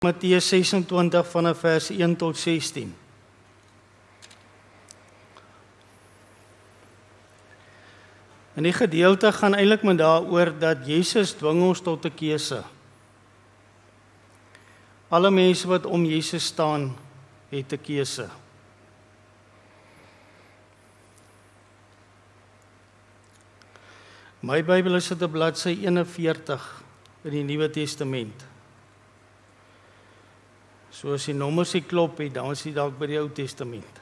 Matteus 26 vanaf vers 1 tot 16. En die gedeelte gaan eintlik met daaroor dat Jesus dwing ons tot 'n keuse. Alle mense wat om Jesus staan, het 'n keuse. My Bybel is dit op bladsy 41 in die Nuwe Testament. So as die nommers nie klop het, dan is dit dalk by die Ou Testament.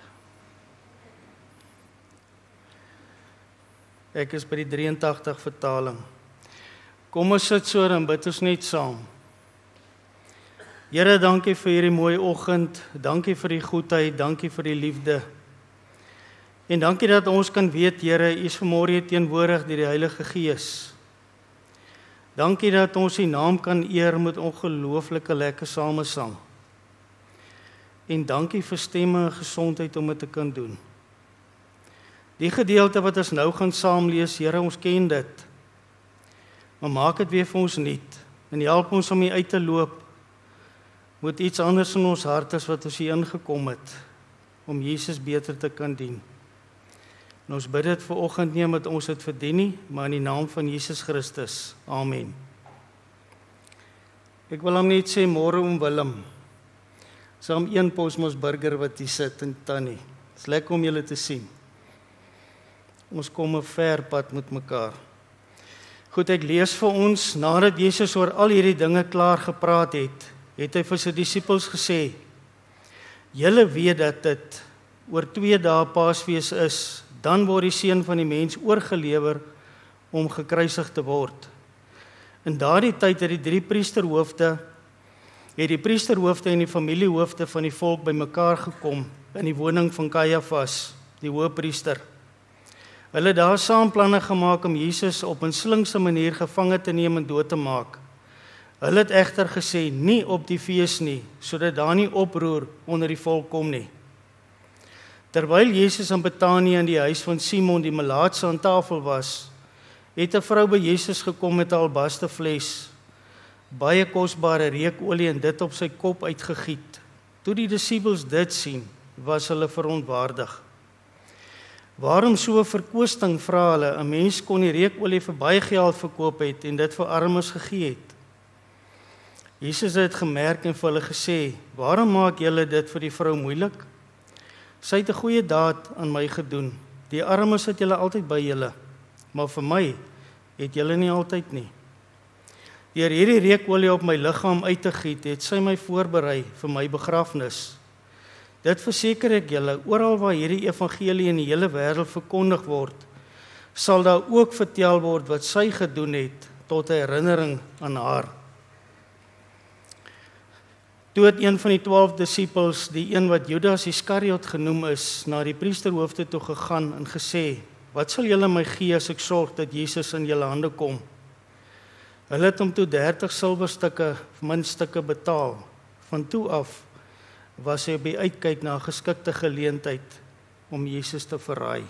Ek is by die 83 vertaling. Kom ons sit so en bid ons net saam. Here, dankie vir hierdie mooi oggend, dankie vir die goedheid, dankie vir die liefde. En dankie dat ons kan weet, Here, U is vanmôre hier teenwoordig deur die Heilige Gees. Dankie dat ons U naam kan eer met ongelooflike lekker samesang. En dankie vir stemme en gesondheid om dit te kan doen. Die gedeelte wat ons nou gaan saam lees, Here, ons ken dit. Maar maak dit weer vir ons nuut en help ons om hier uit te loop met iets anders in ons hart as wat ons hier ingekom het, om Jesus beter te kan dien. En ons bid dit vir oggend nie omdat ons dit verdien nie, maar in die naam van Jesus Christus. Amen. Ek wil hom net sê, môre om Willem. Saam een Posmos burger wat hier sit en Tannie. Het is lekker om julle te sien. Ons kom 'n ver pad met mekaar. Goed, ek lees vir ons, nadat Jesus oor al hierdie dinge klaar gepraat het, het hy vir sy disippels gesê, julle weet dat dit oor 2 dae Paasfees is, dan word die Seun van die mens oorgelewer om gekruisig te word. In daardie tyd het die priesterhoofde en die familiehoofde van die volk bymekaar gekom in die woning van Kajafas, die hoëpriester. Hulle het daar saam planne gemaak om Jesus op 'n slinkse manier gevange te neem en dood te maak. Hulle het egter gesê, nie op die fees nie, sodat daar nie oproer onder die volk kom nie. Terwyl Jesus in Betanië in die huis van Simon die melaatse aan tafel was, het 'n vrou by Jesus gekom met 'n albaste fles, baie kosbare reukolie en dit op sy kop uitgegiet. Toe die disippels dit sien, was hulle verontwaardig. Waarom so 'n verkoosting, vra hulle, 'n mens kon die reukolie vir baie geld verkoop het en dit vir armes gegee het. Jesus het gemerk en vir hulle gesê, waarom maak julle dit vir die vrou moeilik? Sy het 'n goeie daad aan my gedoen. Die armes het julle altyd by julle, maar vir my het julle nie altyd nie. Deur hierdie reukolie op my liggaam uit te giet, het sy my voorberei vir my begrafnis. Dit verseker ek julle, oral waar hierdie evangelie in die hele wêreld verkondig word, sal daar ook vertel word wat sy gedoen het tot 'n herinnering aan haar. Toe het een van die 12 disippels, die een wat Judas Iskariot genoem is, na die priesterhoofde toe gegaan en gesê, wat sal julle my gee as ek sorg dat Jesus in julle hande kom? Hulle het hom toe 30 silwerstukke, muntstukke betaal. Van toe af was hy op die uitkyk na 'n geskikte geleentheid om Jesus te verraai.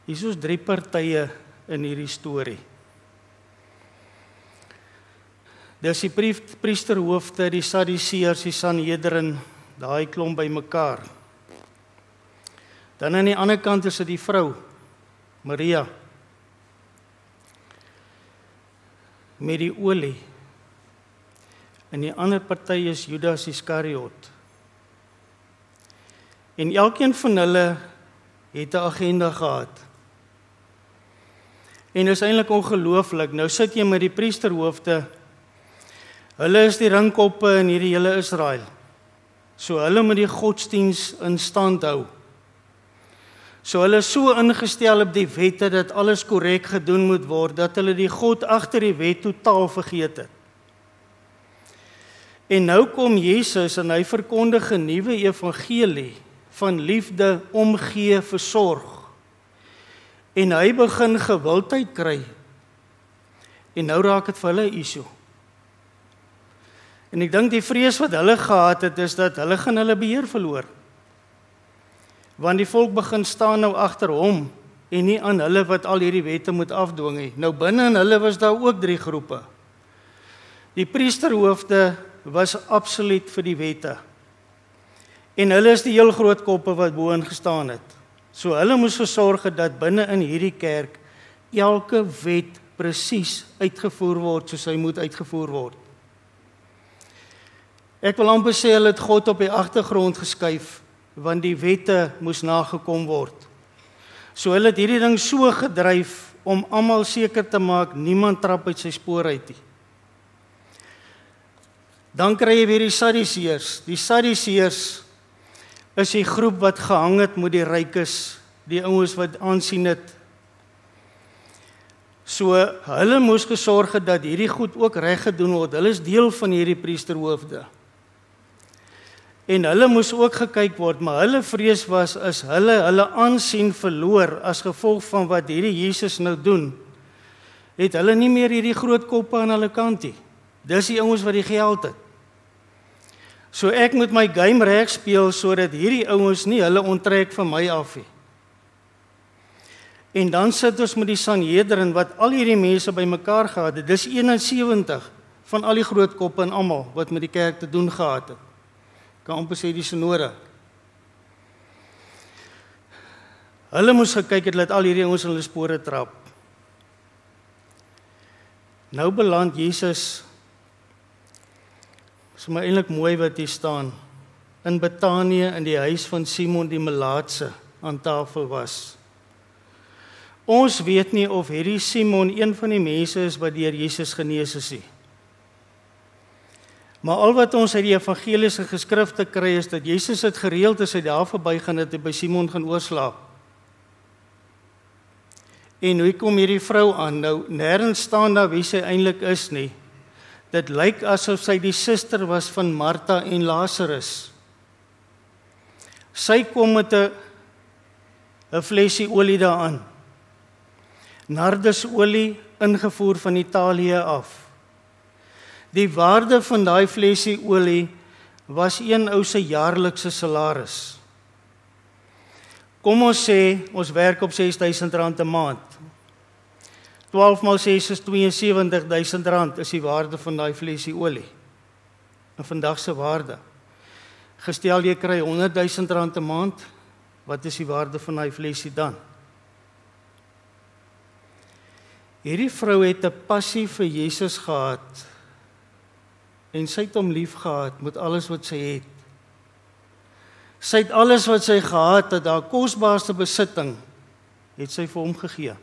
Hier is 3 partye in hierdie storie. Dis die priesterhoofde, die Sadduseërs, die Sanhedrin, daai klomp bymekaar. Dan aan die ander kant is dit die vrou, Maria, met die olie. En die ander party is Judas Iskariot. En elkeen van hulle het 'n agenda gehad. En dit is eintlik ongelooflik. Nou sit jy met die priesterhoofde. Hulle is die ringkoppe in hierdie hele Israel. So hulle moet die godsdiens in stand hou. So hulle is so ingestel op die wette dat alles korrek gedoen moet word, dat hulle die God agter die wet totaal vergeet het. En nou kom Jesus en hy verkondig 'n nuwe evangelie van liefde, omgee, versorg. En hy begin gewildheid kry. En nou raak dit vir hulle 'n issue. En ek dink die vrees wat hulle gehad het, is dat hulle gaan hulle beheer verloor. Want die volk begin staan nou agter hom en nie aan hulle wat al hierdie wette moet afdwing nie. Nou binne in hulle was daar ook 3 groepe. Die priesterhoofde was absoluut vir die wette. En hulle is die heel groot koppe wat bo-in gestaan het. So hulle moes gesorg het dat binne in hierdie kerk elke wet presies uitgevoer word soos hy moet uitgevoer word. Ek wil amper sê hulle het God op die agtergrond geskuif, want die wette moes nagekom word. So hulle het hierdie ding so gedryf om almal seker te maak niemand trap uit sy spoor uit nie. Dan kry jy weer die Sadduseërs. Die Sadduseërs is die groep wat gehang het met die rykes, die ouens wat aansien het. So hulle moes gesorg het dat hierdie goed ook reg gedoen word. Hulle is deel van hierdie priesterhoofde. En hulle moes ook gekyk word, maar hulle vrees was as hulle aansien verloor as gevolg van wat hierdie Jesus nou doen, het hulle nie meer hierdie groot koppe aan hulle kant nie. Dis die ouens wat die geld het. So ek moet my game reg speel sodat hierdie ouens nie hulle onttrek van my af nie. En dan sit ons met die Sanhedrin wat al hierdie mense bymekaar gehad het. Dis 71 van al die groot koppe en almal wat met die kerk te doen gehad het. Kan amper sê die synode. Hulle moes gekyk het dat al hierdie ouens in hulle spore trap. Nou beland Jesus, is my eintlik mooi wat hier staan, in Betanië in die huis van Simon die Melaatse aan tafel was. Ons weet nie of hierdie Simon een van die mense is wat deur Jesus genees is nie. Maar al wat ons uit die evangeliese geskrifte kry is dat Jesus het gereeld as hy daar verbygaan het by Simon gaan oorslaap. En hoe kom hierdie vrou aan? Nou, nêrens staan daar wie sy eintlik is nie. Dit lyk asof sy die suster was van Martha en Lazarus. Sy kom met 'n flesie olie daaraan. Nardusolie ingevoer van Italië af. Die waarde van daai flesie olie was een ou se jaarlikse salaris. Kom ons sê, ons werk op R6.000 'n maand. 12 maal 6 is R72.000 is die waarde van daai flesie olie. In vandag se waarde. Gestel jy kry R100.000 'n maand, wat is die waarde van daai flesie dan? Hierdie vrou het 'n passie vir Jesus gehad en sy het hom lief gehad met alles wat sy het. Sy het alles wat sy gehad het, haar kosbaarste besitting, het sy vir hom gegee.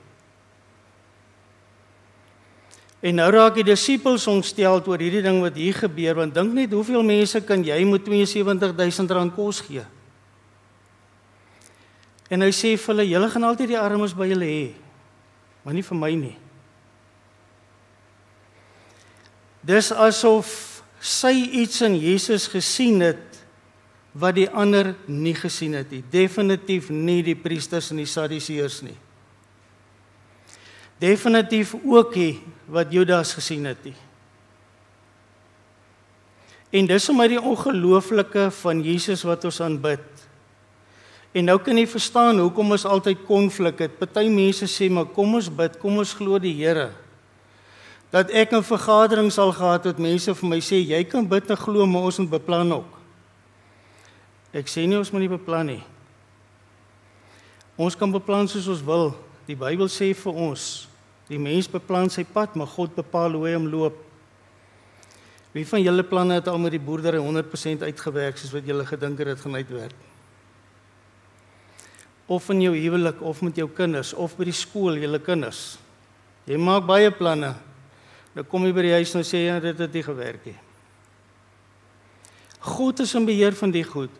En nou raak die disippels ontstel oor hierdie ding wat hier gebeur, want dink net hoeveel mense kan jy met R72.000 kos gee? En hy sê vir hulle, julle gaan altyd die armes by julle hê, maar nie vir my nie. Dis asof sy iets in Jesus gesien het wat die ander nie gesien het nie. Definitief nie die priesters en die Sadduseërs nie. Definitief ook nie wat Judas gesien het nie. En dis sommer die ongelooflike van Jesus wat ons aanbid. En nou kan jy verstaan hoekom ons altyd konflik het. Party mense sê, maar kom ons bid, kom ons glo die Here. Dat ek 'n vergadering sal gehad het, mense vir my sê, jy kan bid en glo, maar ons moet beplan ook. Ek sê nie ons moet nie beplan nie. Ons kan beplan soos ons wil. Die Bybel sê vir ons, die mens beplan sy pad, maar God bepaal hoe hy hom loop. Wie van julle planne het al met die boerdery 100% uitgewerk, soos wat julle gedink het gaan uitwerk? Of in jou huwelik, of met jou kinders, of by die skool, julle kinders. Jy maak baie planne. Dan kom jy by die huis en sê, ja, dit het nie gewerk nie. God is in beheer van die goed.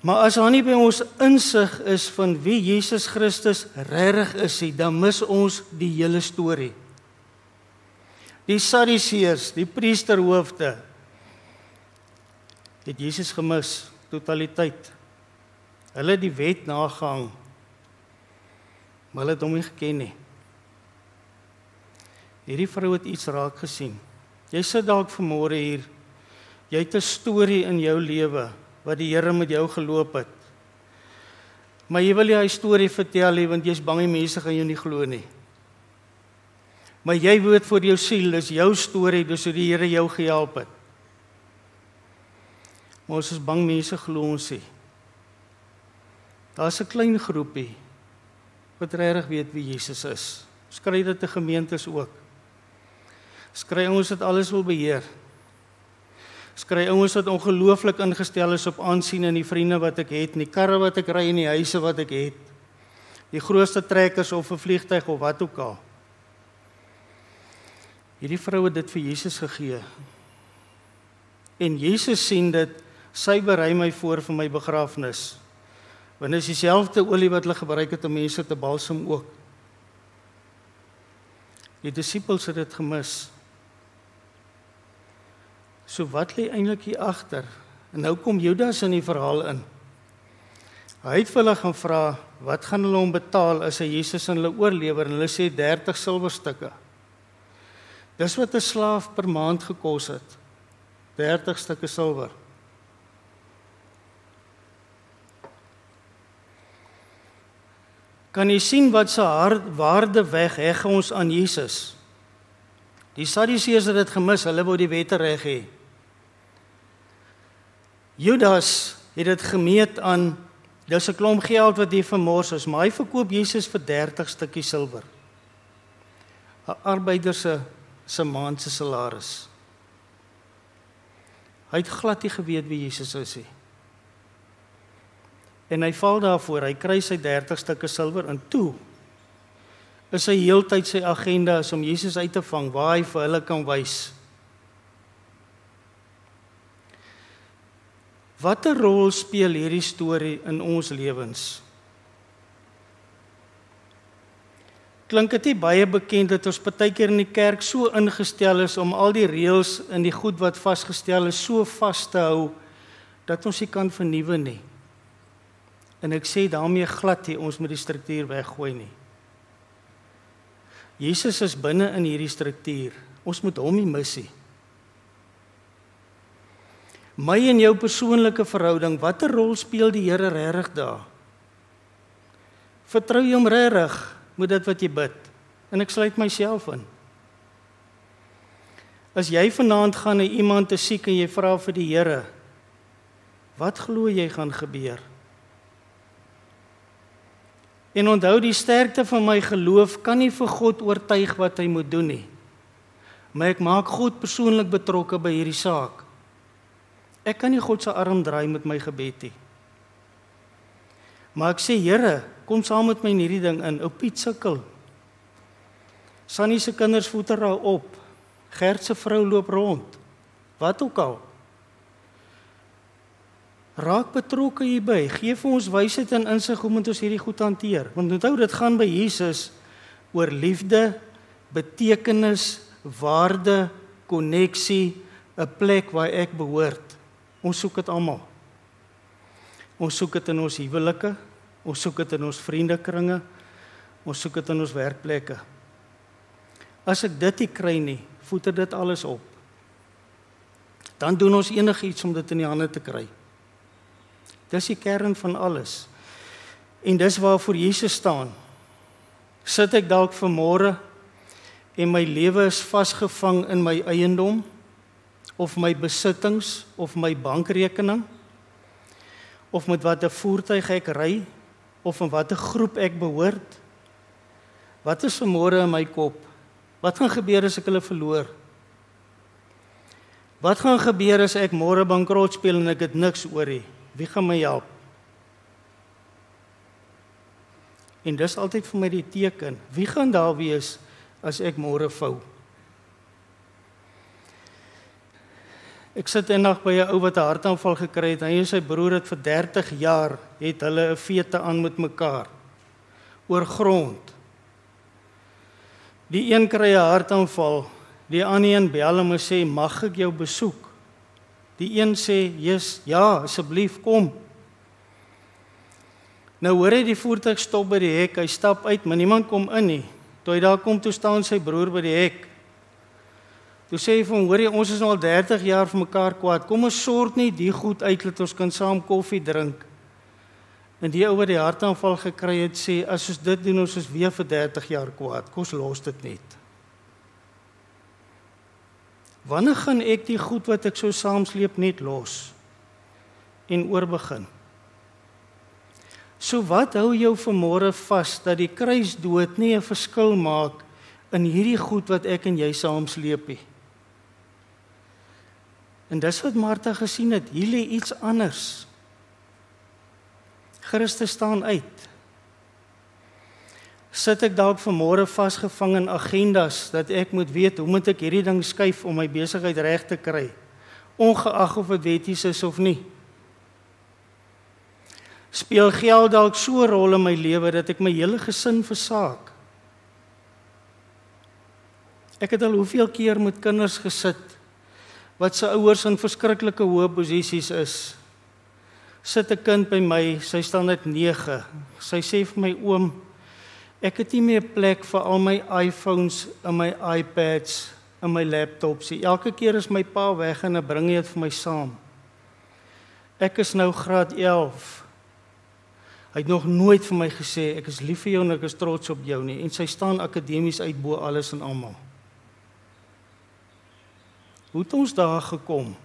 Maar as daar nie by ons insig is van wie Jesus Christus regtig is, dan mis ons die hele storie. Die Sadduseërs, die priesterhoofde, het Jesus gemis, totaliteit. Hulle het die wet nagehang, maar hulle het hom nie geken nie. Hierdie vrou het iets raak gesien. Jy sit dalk vanmôre hier, jy het 'n storie in jou lewe, wat die Here met jou geloop het. Maar jy wil nie hy storie vertel nie, want jy's bang die mense gaan jou nie glo nie. Maar jy weet vir jou siel, dis jou storie, dis hoe die Here jou gehelp het. Maar ons is bang mense glo ons nie. Daar's 'n klein groepie wat regtig weet wie Jesus is. Ons kry dit te gemeentes ook. Ons kry ouens wat alles wil beheer. Ons kry ouens wat ongelooflik ingestel is op aansien in die vriende wat ek het, en die karre wat ek ry en die huise wat ek het. Die grootste trekkers of 'n vliegtuig of wat ook al. Hierdie vrou het dit vir Jesus gegee. En Jesus sien dit, sy berei my voor vir my begrafnis. Want dit is dieselfde olie wat hulle gebruik het om mense te balsem ook. Die disippels het dit gemis. So wat lê eintlik hier agter? En nou kom Judas in die verhaal in. Hy het vir hulle gaan vra, wat gaan hulle hom betaal as hy Jesus aan hulle oorlewer? En hulle sê 30 silwerstukke. Dis wat 'n slaaf per maand gekos het. 30 stukke silwer. Kan jy sien wat se waarde wegheg ons aan Jesus? Die Sadduseërs het dit gemis, hulle wou die wette reg hê. Judas het dit gemeet aan, dis 'n klomp geld wat hier vermors is, maar hy verkoop Jesus vir 30 stukkies silwer. 'n Arbeider se maand se salaris. Hy het glad nie geweet wie Jesus is nie. En hy val daarvoor, hy kry sy 30 stukke silwer en toe is sy heeltyd sy agenda is om Jesus uit te vang waar hy vir hulle kan wys. Watter rol speel hierdie storie in ons lewens? Klink dit nie baie bekend dat ons partykeer in die kerk so ingestel is om al die reëls en die goed wat vasgestel is so vas te hou dat ons nie kan vernuwe nie. En ek sê daarmee glad nie, ons moet die struktuur weggooi nie. Jesus is binne in hierdie struktuur. Ons moet hom nie mis nie. My en jou persoonlike verhouding, watter rol speel die Here regtig daar? Vertrou jy hom regtig met dit wat jy bid? En ek sluit myself in. As jy vanaand gaan na iemand te siek en jy vra vir die Here, wat glo jy gaan gebeur? En onthou, die sterkte van my geloof kan nie vir God oortuig wat hy moet doen nie. Maar ek maak God persoonlik betrokke by hierdie saak. Ek kan nie God se arm draai met my gebed nie. Maar ek sê, Here, kom saam met my in hierdie ding in. Ou Piet sukkel. Sannie se kinders voete raak op. Gert se vrou loop rond. Wat ook al. Raak betrokke hierby. Gee vir ons wysheid en insig hoe moet ons hierdie goed hanteer. Want onthou, dit gaan by Jesus oor liefde, betekenis, waarde, koneksie, 'n plek waar ek behoort. Ons soek dit almal. Ons soek dit in ons huwelike, ons soek dit in ons vriendekringe, ons soek dit in ons werkplekke. As ek dit nie kry nie, voeter dit alles op. Dan doen ons enigiets om dit in die hande te kry. Dis die kern van alles. En dis waarvoor Jesus staan. Sit ek dalk vanmôre en my lewe is vasgevang in my eiendom, of my besittings, of my bankrekening, of met watter voertuig ek ry, of in watter groep ek behoort? Wat is vanmôre in my kop? Wat gaan gebeur as ek hulle verloor? Wat gaan gebeur as ek môre bankrot speel en ek het niks oor nie? Wie gaan my help? En dis altyd vir my die teken. Wie gaan daar wees as ek môre vou? Ek sit eendag by 'n ou wat 'n hartaanval gekry het. Hy en sy broer het vir 30 jaar het hulle 'n fete aan met mekaar oor grond. Die een kry 'n hartaanval, die ander een bel hom en sê, "Mag ek jou besoek?" Die een sê, "Ja, asseblief kom." Nou hoor hy die voertuig stop by die hek, hy stap uit, maar niemand kom in nie. Toe hy daar kom, toe staan sy broer by die hek. Toe sê hy vir hom, "Hoor jy, ons is nou al 30 jaar vir mekaar kwaad. Kom ons sort nie die goed uit dat ons kan saam koffie drink." En die ou wat die hartaanval gekry het sê, "As ons dit doen, ons is weer vir 30 jaar kwaad. Kom ons los dit net." Wanneer gaan ek die goed wat ek so saamsleep net los en oorbegin? So wat hou jou vanmôre vas dat die kruisdood nie 'n verskil maak in hierdie goed wat ek en jy saamsleep nie? En dis wat Martha gesien het, hier lê iets anders. Christus staan uit. Sit ek dalk vanmôre vasgevang in agendas, dat ek moet weet, hoe moet ek hierdie ding skuif om my besigheid reg te kry, ongeag of dit wetties is of nie? Speel geld dalk so 'n rol in my lewe, dat ek my hele gesin versaak? Ek het al hoeveel keer met kinders gesit, wat se ouers in verskriklike hoë posisies is. Sit 'n kind by my, sy staan net 9. Sy sê vir my, oom, ek het nie meer plek vir al my iPhones en my iPads en my laptops. Elke keer is my pa weg en hy bring dit vir my saam. Ek is nou graad 11. Hy het nog nooit vir my gesê, ek is lief vir jou en ek is trots op jou nie. En sy staan akademies uit bo alles en almal. Hoe het ons daar gekom?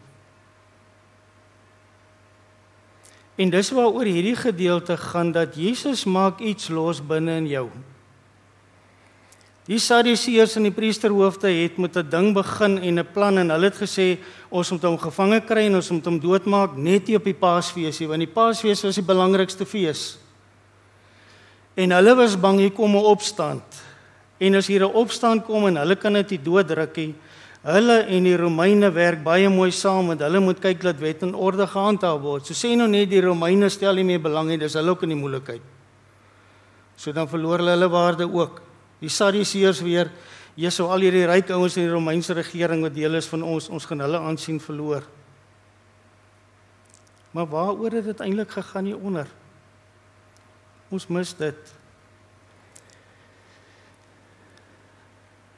En dis waaroor hierdie gedeelte gaan, dat Jesus maak iets los binne in jou. Die Sadduseërs en die priesterhoofde het met 'n ding begin en 'n plan, en hulle het gesê, ons moet hom gevange kry en ons moet hom doodmaak, net nie op die Paasfeesie, want die Paasfees was die belangrikste fees. En hulle was bang, hier kom 'n opstand. En as hier 'n opstand kom en hulle kan dit nie dooddruk nie, hulle en die Romeine werk baie mooi saam, want hulle moet kyk dat wet en orde gehandhaaf word. So sê nou net die Romeine stel nie meer belang nie, dis hulle ook in die moeilikheid. So dan verloor hulle waarde ook. Die Sadduseërs weer, Jesus, al hierdie ryk ouens in die Romeinse regering wat deel is van ons gaan hulle aansien verloor. Maar waaroor het dit eintlik gegaan hieronder? Ons mis dit.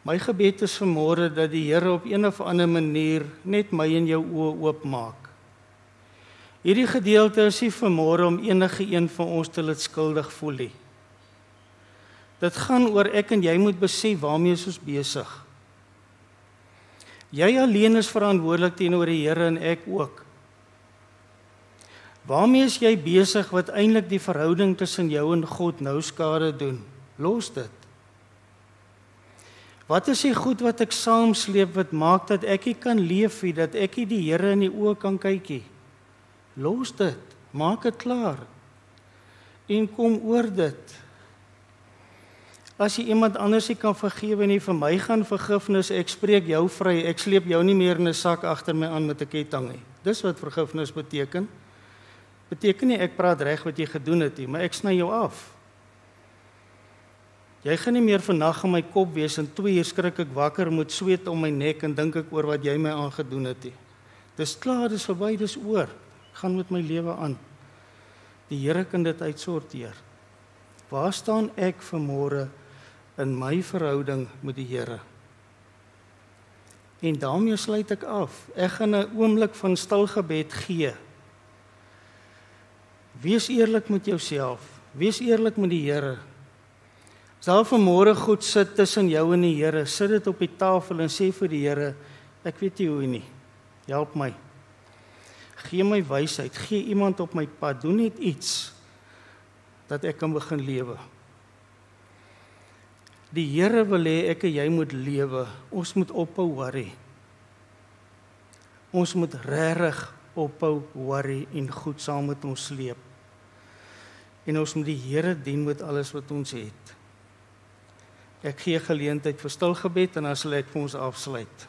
My gebed is vanmôre dat die Here op een of ander manier net my en jou oë oopmaak. Hierdie gedeelte is nie vanmôre om enige een van ons te laat skuldig voel nie. Dit gaan oor ek en jy moet besef waarmee ons besig. Jy alleen is verantwoordelik teenoor die Here en ek ook. Waarmee is jy besig wat eintlik die verhouding tussen jou en God nou skade doen? Los dit. Wat is die goed wat ek saamsleep wat maak dat ek nie kan leef nie, dat ek nie die Here in die oë kan kyk nie? Los dit, maak dit klaar. En kom oor dit. As jy iemand anders nie kan vergewe nie, vir my gaan vergifnis, ek spreek jou vry, ek sleep jou nie meer in 'n sak agter my aan met 'n ketting nie. Dis wat vergifnis beteken. Beteken nie ek praat reg wat jy gedoen het nie, maar ek sny jou af. Jy gaan nie meer vannag in my kop wees en 2 uur skrik ek wakker met sweet om my nek en dink ek oor wat jy my aangedoen het nie. Dis klaar, dis verby, dis oor. Ek gaan met my lewe aan. Die Here kan dit uitsorteer. Waar staan ek vanmôre in my verhouding met die Here? En daarmee sluit ek af. Ek gaan 'n oomblik van stil gebed gee. Wees eerlik met jouself. Wees eerlik met die Here. As daar vanmôre goed sit tussen jou en die Here, sit dit op die tafel en sê vir die Here, ek weet nie hoe nie. Help my. Gee my wysheid, gee iemand op my pad, doen net iets dat ek kan begin lewe. Die Here wil hê ek en jy moet lewe. Ons moet ophou worry. Ons moet regtig ophou worry en goed saam met ons sleep. En ons moet die Here dien met alles wat ons het. Ek gee geleentheid vir stil gebed en dan sal ek vir ons afsluit.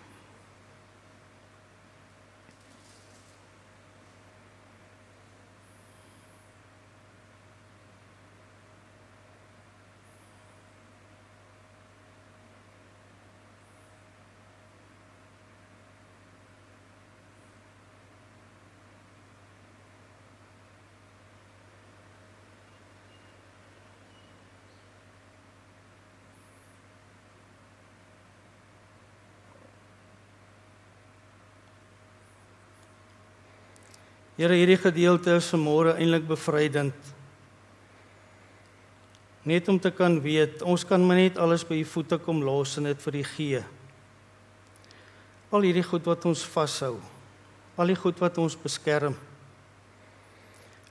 Here, hierdie gedeelte is vanmôre eintlik bevrydend. Net om te kan weet, ons kan maar net alles by u voete kom los en dit vir u gee. Al hierdie goed wat ons vashou, al die goed wat ons beskerm,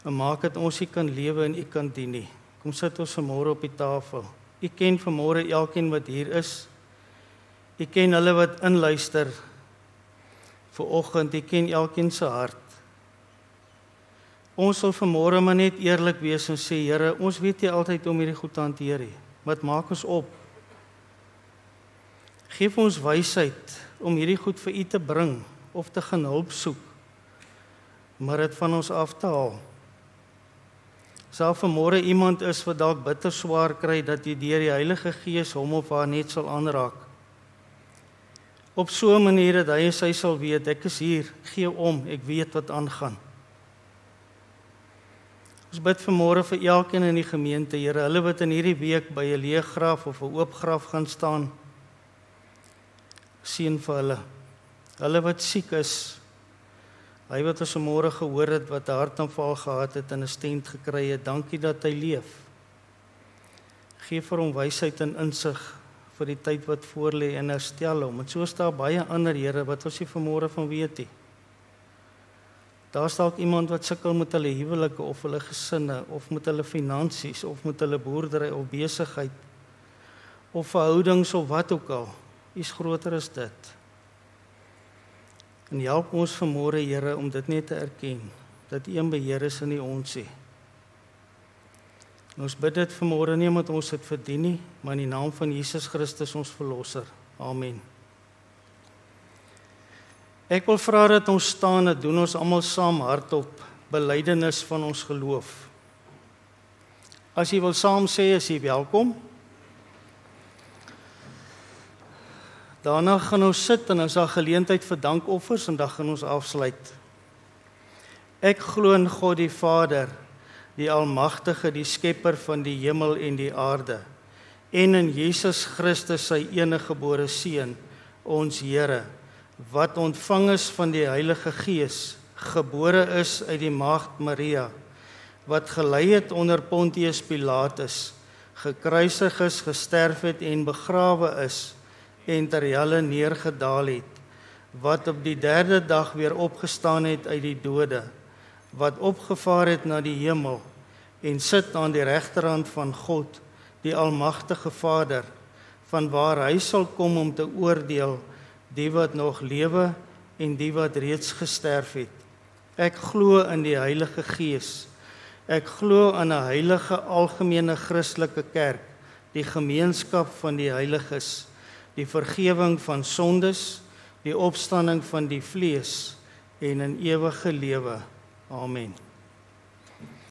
en maak dat ons U kan lewe en U kan dien nie. Kom sit ons vanmôre op die tafel. U ken vanmôre elkeen wat hier is. U ken hulle wat inluister vanoggend. U ken elkeen se hart. Ons sal vanmôre maar net eerlik wees en sê, Here, ons weet nie altyd om hierdie goed te hanteer nie. Wat maak ons op? Geef ons wysheid om hierdie goed vir U te bring of te gaan hulp soek, maar dit van ons af te haal. As daar vanmôre iemand is wat dalk bitter swaar kry, dat U deur die Heilige Gees hom of haar net sal aanraak. Op so 'n manier dat hy en sy sal weet, ek is hier, gee om, ek weet wat aangaan. Ons bid vanmôre vir elkeen in die gemeente, Here, hulle wat in hierdie week by 'n leë graf of 'n oop graf gaan staan, seën vir hulle. Hulle wat siek is, hy wat ons vanmôre gehoor het, wat 'n hartaanval gehad het en 'n stent gekry het, dankie dat hy leef. Geef vir hom wysheid en insig vir die tyd wat voorlê en herstel hom. En so is daar baie ander, Here, wat ons nie vanmôre van weet nie. Daar is dalk iemand wat sukkel met hulle huwelike of hulle gesinne, of met hulle finansies, of met hulle boerdery of besigheid, of verhoudings of wat ook al. U is groter as dit. En help ons vanmôre, Here, om dit net te erken, dat U in beheer is en nie ons nie. En ons bid dit vanmôre nie omdat ons dit verdien nie, maar in die naam van Jesus Christus ons verlosser. Amen. Ek wil vra dat ons staan en doen ons almal saam hardop belydenis van ons geloof. As jy wil saam sê, is jy welkom. Daarna gaan ons sit en ons het geleentheid vir dankoffers en dan gaan ons afsluit. Ek glo in God die Vader, die Almagtige, die Skepper van die hemel en die aarde, en in Jesus Christus sy eniggebore Seun, ons Here, wat ontvang is van die Heilige Gees, gebore is uit die Maagd Maria, wat gelei het onder Pontius Pilatus, gekruisig is, gesterf het en begrawe is, en ter helle neergedaal het, wat op die 3de dag weer opgestaan het uit die dode, wat opgevaar het na die hemel, en sit aan die regterhand van God, die Almagtige Vader, vanwaar hy sal kom om te oordeel die wat nog lewe en die wat reeds gesterf het. Ek glo in die Heilige Gees. Ek glo in 'n heilige algemene Christelike kerk, die gemeenskap van die heiliges, die vergewing van sondes, die opstanding van die vlees en in ewige lewe. Amen.